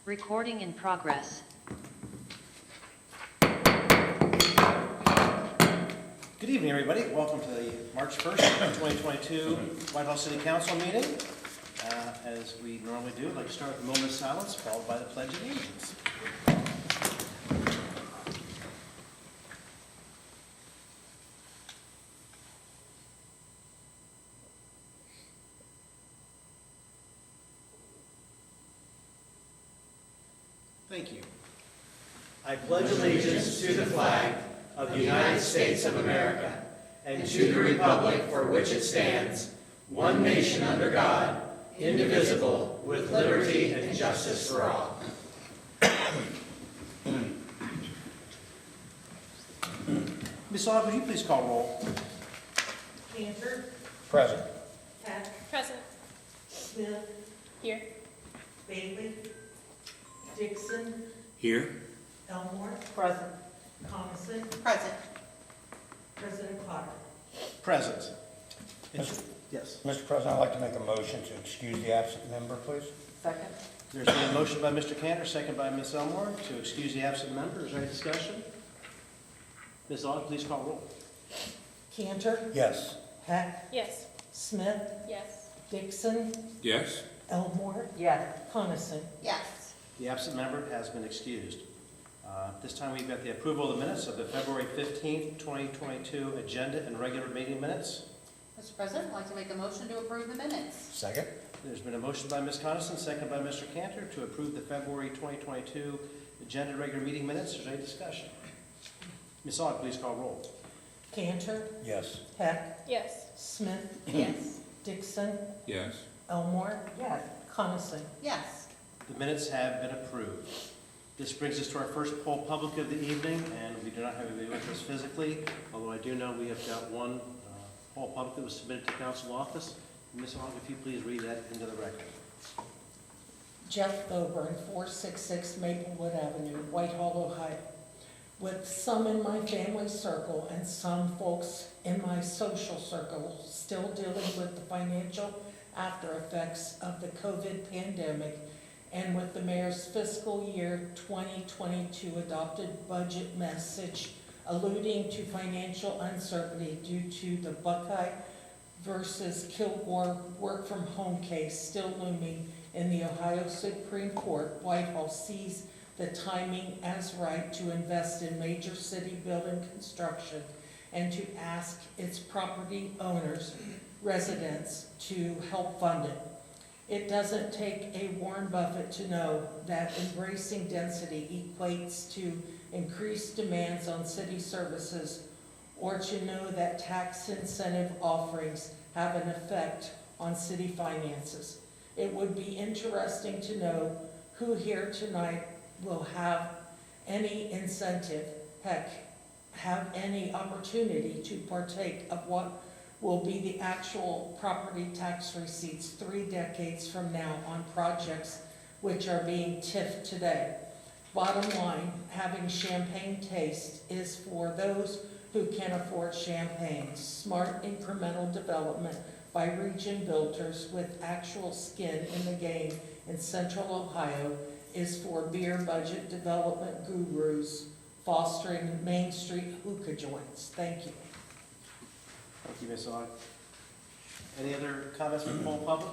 Recording in progress. Good evening, everybody. Welcome to the March 1st, 2022 Whitehall City Council meeting. As we normally do, I'd like to start with a moment of silence, followed by the Pledge of Allegiance. Thank you. I pledge allegiance to the flag of the United States of America and to the republic for which it stands, one nation under God, indivisible, with liberty and justice for all. Ms. Aug, would you please call roll? Cantor, Present. Heck, Present. Smith, Here. Bailey, Dixon, Here. Elmore. Present. Coniston. Present. President Potter. Present. Yes. Mr. President, I'd like to make a motion to excuse the absent member, please. Second. There's been a motion by Mr. Cantor, second by Ms. Elmore, to excuse the absent member. Is there any discussion? Ms. Aug, please call roll. Cantor, Yes. Heck, Yes. Smith, Yes. Dixon, Yes. Elmore. Yes. Coniston. Yes. The absent member has been excused. This time we've got the approval of the minutes of the February 15th, 2022 agenda and regular meeting minutes. Mr. President, I'd like to make a motion to approve the minutes. Second? There's been a motion by Ms. Coniston, second by Mr. Cantor, to approve the February 2022 agenda and regular meeting minutes. Is there any discussion? Ms. Aug, please call roll. Cantor, Yes. Heck, Yes. Smith, Yes. Dixon, Yes. Elmore. Yes. Coniston. Yes. The minutes have been approved. This brings us to our first poll public of the evening, and we do not have anybody with us physically, although I do know we have got one poll public that was submitted to council office. Ms. Aug, if you please read that into the record. Jeff Boburn, 466 Maplewood Avenue, Whitehall, Ohio. With some in my family circle and some folks in my social circle still dealing with the financial after effects of the COVID pandemic, and with the mayor's fiscal year 2022 adopted budget message alluding to financial uncertainty due to the Buckeye versus Kilgore work from home case still looming in the Ohio Supreme Court, Whitehall sees the timing as right to invest in major city building construction and to ask its property owners, residents, to help fund it. It doesn't take a Warren Buffett to know that embracing density equates to increased demands on city services, or to know that tax incentive offerings have an effect on city finances. It would be interesting to know who here tonight will have any incentive, heck, have any opportunity to partake of what will be the actual property tax receipts 3 decades from now on projects which are being TIF'd today. Bottom line, having champagne taste is for those who can afford champagne. Smart incremental development by region builders with actual skin in the game in central Ohio is for beer budget development gurus fostering Main Street hookah joints. Thank you. Thank you, Ms. Aug. Any other comments from the poll public?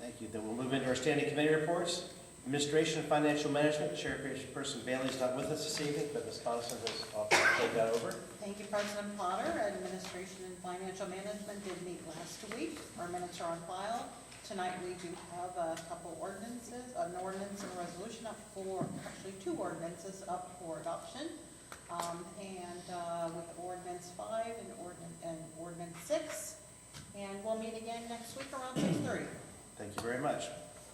Thank you. Then we'll move into our standing committee reports. Administration and Financial Management, Chairperson Bailey is not with us this evening, but Ms. Coniston has offered to take that over. Thank you, President Potter. Administration and Financial Management did meet last week. Our minutes are on file. Tonight we do have a couple ordinances, an ordinance and a resolution up for, actually 2 ordinances up for adoption. With Ordinance 5 and Ordinance 6. And we'll meet again next week around 6:30. Thank you very much.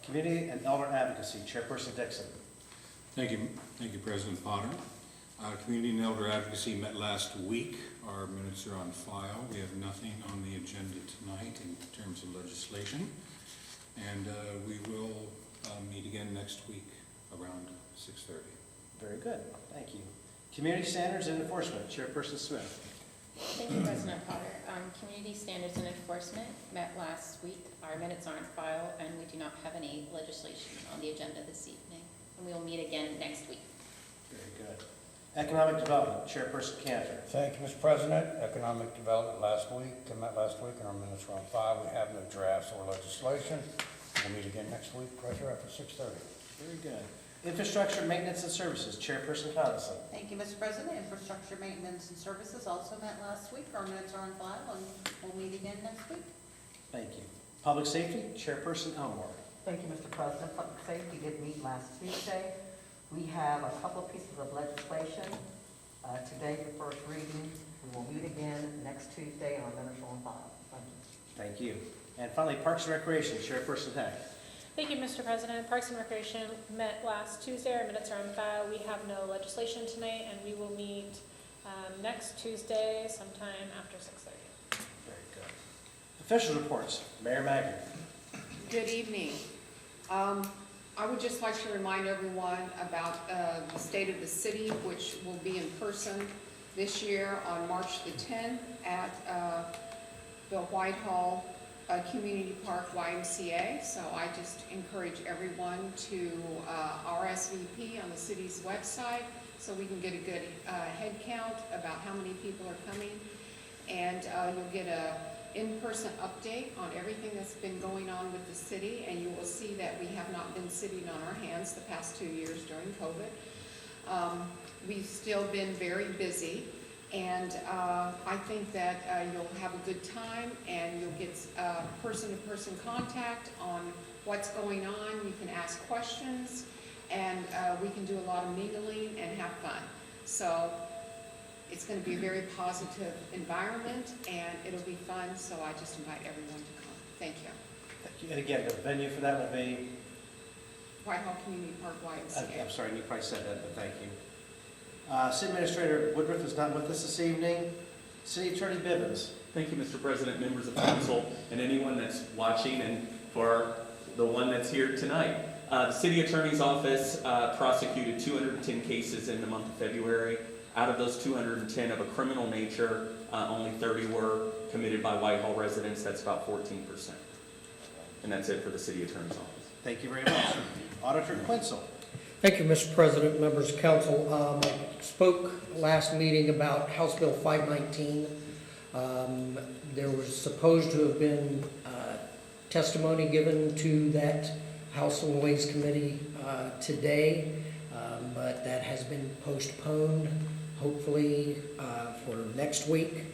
Community and Elder Advocacy, Chairperson Dixon. Thank you, President Potter. Community and Elder Advocacy met last week. Our minutes are on file. We have nothing on the agenda tonight in terms of legislation. And we will meet again next week around 6:30. Very good. Thank you. Community Standards and Enforcement, Chairperson Smith. Thank you, President Potter. Community Standards and Enforcement met last week. Our minutes are on file, and we do not have any legislation on the agenda this evening. And we will meet again next week. Very good. Economic Development, Chairperson Cantor. Thank you, Mr. President. Economic Development met last week, and our minutes are on file. We have no drafts or legislation. We'll meet again next week, right here after 6:30. Very good. Infrastructure, Maintenance, and Services, Chairperson Coniston. Thank you, Mr. President. Infrastructure Maintenance and Services also met last week. Our minutes are on file, and we'll meet again next week. Thank you. Public Safety, Chairperson Elmore. Thank you, Mr. President. Public Safety did meet last Tuesday. We have a couple of pieces of legislation. Today, the first reading. We will meet again next Tuesday, and our minutes are on file. Thank you. Thank you. And finally, Parks and Recreation, Chairperson Heck. Thank you, Mr. President. Parks and Recreation met last Tuesday. Our minutes are on file. We have no legislation tonight, and we will meet next Tuesday sometime after 6:30. Very good. Official reports, Mayor Maggie. Good evening. I would just like to remind everyone about the State of the City, which will be in person this year on March the 10th at the Whitehall Community Park YMCA. So I just encourage everyone to RSVP on the city's website so we can get a good head count about how many people are coming. And you'll get a in-person update on everything that's been going on with the city, and you will see that we have not been sitting on our hands the past 2 years during COVID. We've still been very busy, and I think that you'll have a good time, and you'll get person-to-person contact on what's going on. You can ask questions, and we can do a lot of mingling and have fun. So it's going to be a very positive environment, and it'll be fun, so I just invite everyone to come. Thank you. Thank you. And again, the venue for that will be, Whitehall Community Park YMCA. I'm sorry, you probably said that, but thank you. City Administrator Woodruff is not with us this evening. City Attorney Bivens. Thank you, Mr. President, members of council, and anyone that's watching, and for the one that's here tonight. The City Attorney's Office prosecuted 210 cases in the month of February. Out of those 210 of a criminal nature, only 30 were committed by Whitehall residents. That's about 14%. And that's it for the City Attorney's Office. Thank you very much. Auditor Quinzel. Thank you, Mr. President, members of council. I spoke last meeting about House Bill 519. There was supposed to have been testimony given to that House and Ways Committee today, but that has been postponed, hopefully for next week.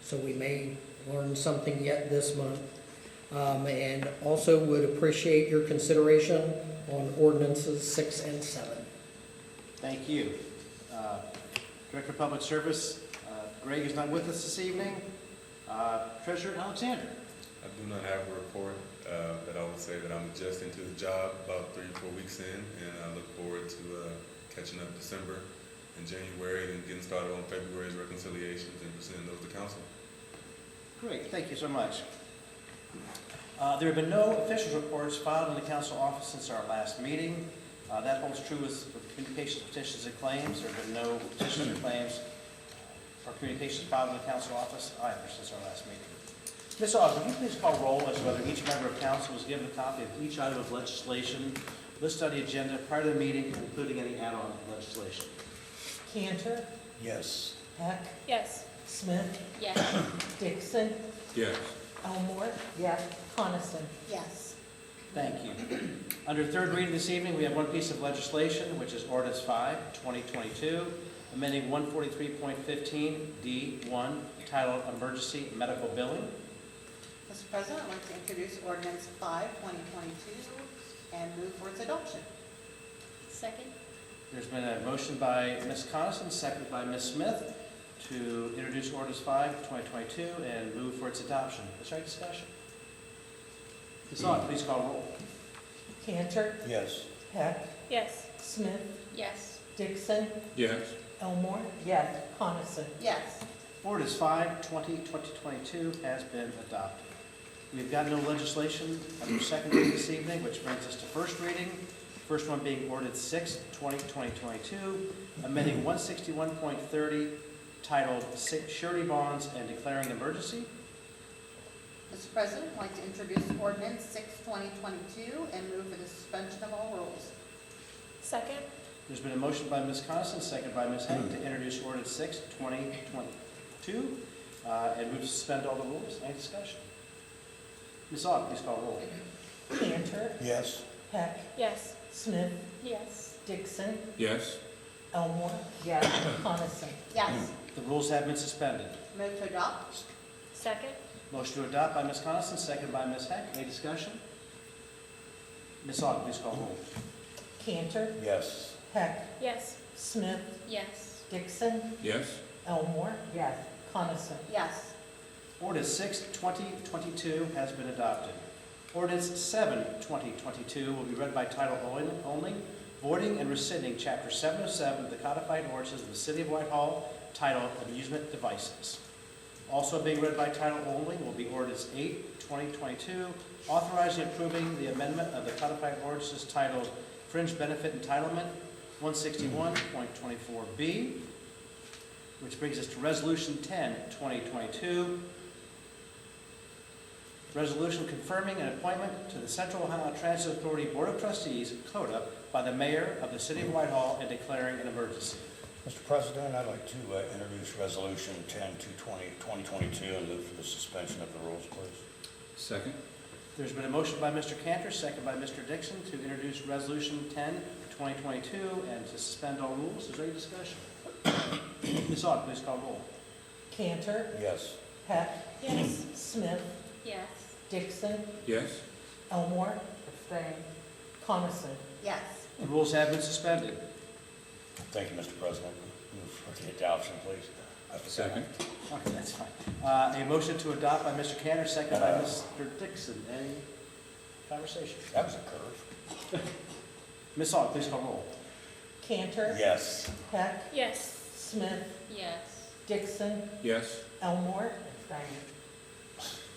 So we may learn something yet this month. And also would appreciate your consideration on ordinances 6 and 7. Thank you. Director of Public Service, Greg is not with us this evening. Treasurer Alexander. I do not have a report, but I would say that I'm adjusting to the job about 3 or 4 weeks in, and I look forward to catching up December and January and getting started on February's reconciliations and presenting those to council. Great, thank you so much. There have been no official reports filed in the council office since our last meeting. That holds true with communications, petitions, and claims. There have been no petitions or claims or communications filed in the council office either since our last meeting. Ms. Aug, would you please call roll as to whether each member of council was given a copy of each item of legislation listed on the agenda prior to the meeting, including any add-on legislation? Cantor, Yes. Heck, Yes. Smith, Yes. Dixon, Yes. Elmore, Yes. Coniston. Yes. Thank you. Under third reading this evening, we have one piece of legislation, which is Ordinance 5, 2022, amending 143.15 D1, titled Emergency Medical Billing. Mr. President, I'd like to introduce ordinance 5, 2022, and move for its adoption. Second? There's been a motion by Ms. Coniston, seconded by Ms. Smith, to introduce Ordinance 5, 2022, and move for its adoption. Is there any discussion? Ms. Aug, please call roll. Cantor, Yes. Heck, Yes. Smith, Yes. Dixon, Yes. Elmore, Yes. Coniston. Yes. Ordinance 5, 2022 has been adopted. We've got no legislation under second reading this evening, which brings us to first reading. First one being Ordinance 6, 2022, amending 161.30, titled Surety Bonds and Declaring an Emergency. Mr. President, I'd like to introduce ordinance 6/2022 and move for the suspension of all rules. Second? There's been a motion by Ms. Coniston, second by Ms. Heck, to introduce ordinance 6, 2022, and move to suspend all the rules. Any discussion? Ms. Aug, please call roll. Cantor, Yes. Heck, Yes. Smith, Yes. Dixon, Yes? Elmore, Yes. Coniston. Yes. The rules have been suspended. Move to adopt. Second? Motion to adopt by Ms. Coniston, second by Ms. Heck. Any discussion? Ms. Aug, please call roll. Cantor, Yes. Heck, Yes. Smith, Yes. Dixon, Yes? Elmore, Yes. Coniston. Yes. Ordinance 6, 2022 has been adopted. Ordinance 7, 2022 will be read by title only, voiding and rescinding Chapter 707 of the codified ordinances of the City of Whitehall, titled Amusement Devices. Also being read by title only will be Ordinance 8, 2022, authorizing and approving the amendment of the codified ordinances titled Fringe Benefit Entitlement 161.24B, which brings us to Resolution 10, 2022, resolution confirming an appointment to the Central Ohio Transit Authority Board of Trustees, COTA, by the mayor of the City of Whitehall and declaring an emergency. Mr. President, I'd like to introduce Resolution 10/2022 and move for the suspension of the rules, please. Second? There's been a motion by Mr. Cantor, second by Mr. Dixon, to introduce Resolution 10, 2022, and to suspend all rules. Is there any discussion? Ms. Aug, please call roll. Cantor, Yes. Heck, Yes. Smith, Yes. Dixon, Yes? Elmore, Abstain. Coniston. Yes. The rules have been suspended. Thank you, Mr. President. Move for the adoption, please. Second? Okay, that's fine. A motion to adopt by Mr. Cantor, second by Mr. Dixon. Any conversation? That was a curve. Ms. Aug, please call roll. Cantor, Yes. Heck, Yes. Smith, Yes. Dixon, Yes? Elmore, Abstain.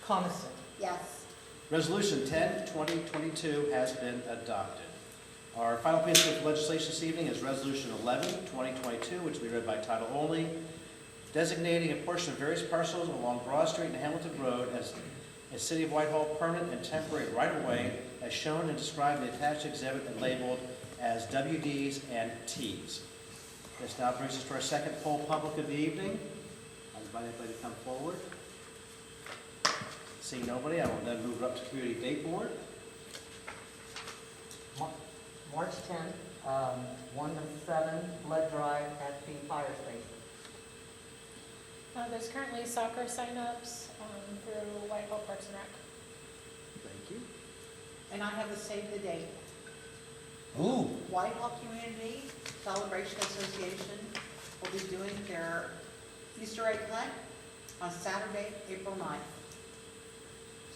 Coniston. Yes. Resolution 10, 2022 has been adopted. Our final piece of legislation this evening is Resolution 11, 2022, which will be read by title only, designating a portion of various parcels along Broad Street and Hamilton Road as a City of Whitehall permanent and temporary right-of-way as shown and described in the attached exhibit and labeled as WDs and Ts. This now brings us to our second poll public of the evening. I invite anybody to come forward. Seeing nobody, I will then move up to Community Date Board. March 10th, 1 to 7, blood drive at the fire station. There's currently soccer signups through Whitehall Parks and Rec. Thank you. And I have the save the date. Ooh. Whitehall Community Celebration Association will be doing their Easter egg hunt on Saturday, April 9th.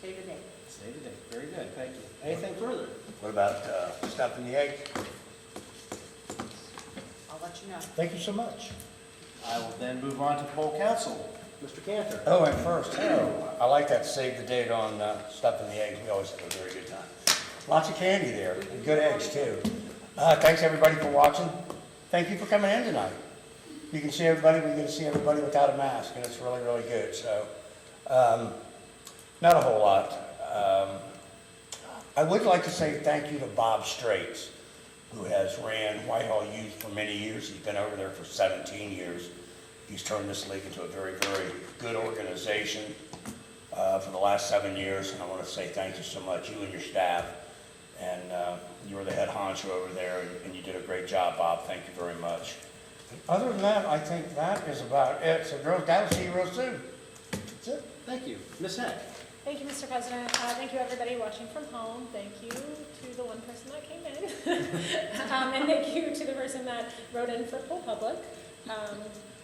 Save the date. Save the date. Very good, thank you. Anything further? What about stuffing the egg? I'll let you know. Thank you so much. I will then move on to poll council. Mr. Cantor. Oh, and first, I like that save the date on stuffing the eggs. We always have a very good time. Lots of candy there, and good eggs too. Thanks everybody for watching. Thank you for coming in tonight. You can see everybody, we get to see everybody without a mask, and it's really, really good. So, not a whole lot. I would like to say thank you to Bob Straits, who has ran Whitehall Youth for many years. He's been over there for 17 years. He's turned this league into a very, very good organization for the last 7 years, and I want to say thank you so much, you and your staff. And you were the head honcho over there, and you did a great job, Bob. Thank you very much. Other than that, I think that is about it. So girls, guys, see you real soon. That's it. Thank you. Ms. Heck. Thank you, Mr. President. Thank you, everybody watching from home. Thank you to the one person that came in. And thank you to the person that wrote in for poll public.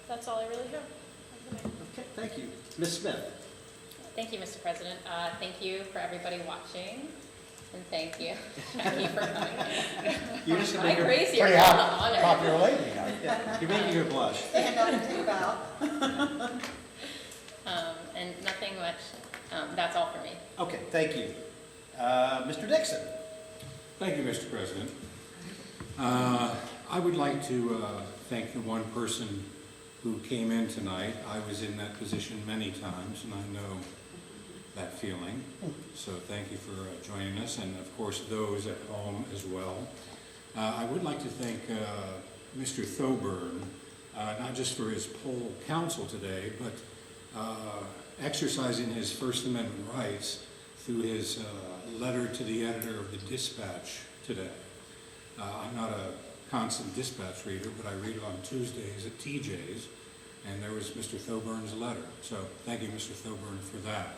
That's all I really have. Okay, thank you. Ms. Smith. Thank you, Mr. President. Thank you for everybody watching, and thank you, Jackie, for coming. You're just I'm gonna make her crazy. Pretty I'm hot, honored. popular lady. You know? Yeah, you're making her blush. Stand up and take a bow. And nothing much. That's all for me. Okay, thank you. Mr. Dixon. Thank you, Mr. President. I would like to thank the one person who came in tonight. I was in that position many times, and I know that feeling. So thank you for joining us, and of course those at home as well. I would like to thank Mr. Thoburn, not just for his poll counsel today, but exercising his First Amendment rights through his letter to the editor of the Dispatch today. I'm not a constant Dispatch reader, but I read it on Tuesdays at TJ's, and there was Mr. Thoburn's letter. So thank you, Mr. Thoburn, for that.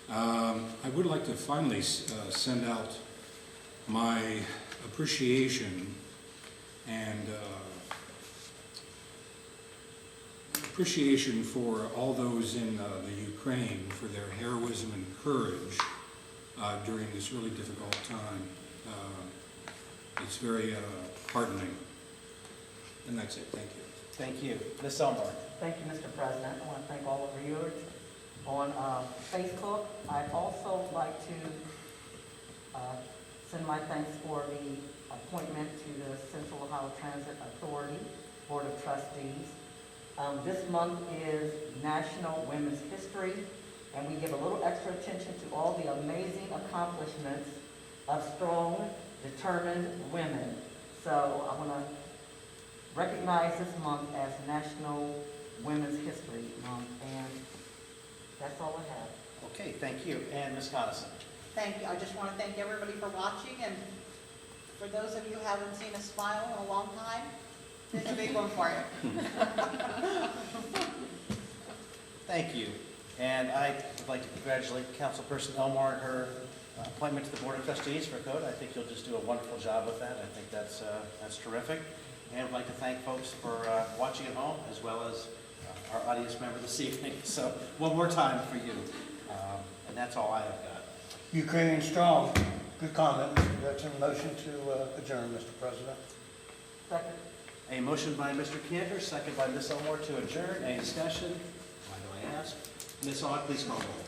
I would like to finally send out my appreciation and appreciation for all those in the Ukraine for their heroism and courage during this really difficult time. It's very heartening. And that's it. Thank you. Thank you. Ms. Elmore. Thank you, Mr. President. I want to thank all of you on Facebook. I'd also like to send my thanks for the appointment to the Central Ohio Transit Authority Board of Trustees. This month is National Women's History, and we give a little extra attention to all the amazing accomplishments of strong, determined women. So I want to recognize this month as National Women's History Month, and that's all I have. Okay, thank you. And Ms. Coniston. Thank you. I just want to thank everybody for watching, and for those of you who haven't seen a smile in a long time, there's a big one for you. Thank you. And I would like to congratulate Councilperson Elmore on her appointment to the Board of Trustees for Code. I think you'll just do a wonderful job with that. I think that's terrific. And I'd like to thank folks for watching at home, as well as our audience member this evening. So one more time for you. And that's all I have got. Ukrainian strong. Good comment, Mr. Dixon. Motion to adjourn, Mr. President. Second. A motion by Mr. Cantor, second by Ms. Elmore to adjourn. Any discussion? Why do I ask? Ms. Aug, please call the roll.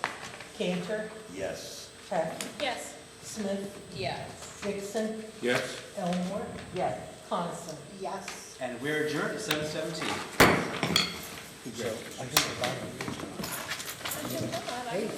Cantor, Yes. Peck, Yes. Smith, Yes. Dixon, Yes? Elmore, Yes. Coniston. Yes. And we're adjourned at 7:17. So, I think we're done. Hey.